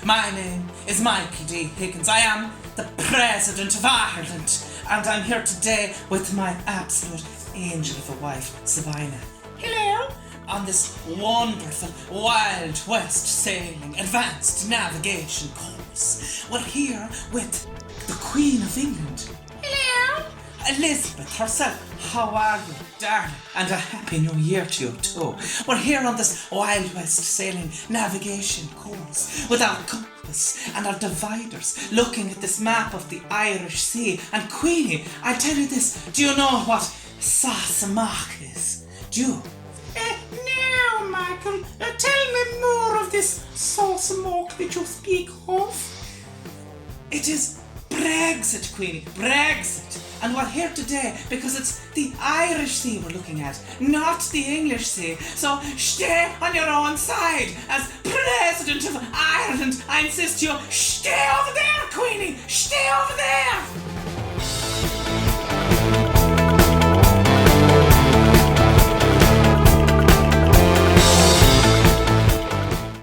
My name is Michael D. Higgins. I am the President of Ireland, and I'm here today with my absolute angel of a wife, Sabina. Hello! On this wonderful Wild West sailing advanced navigation course, we're here with the Queen of England. Hello! Elizabeth herself. How are you, darling? And a happy new year to you too. We're here on this Wild West sailing navigation course with our compass and our dividers, looking at this map of the Irish Sea. And Queenie, I tell you this, do you know what Sassamach is? Do you? No, Michael. Tell me more of this Sassamach that you speak of. It is Brexit, Queenie, Brexit. And we're here today because it's the Irish Sea we're looking at, not the English Sea. So stay on your own side. As President of Ireland, I insist you stay over there, Queenie. Stay over there.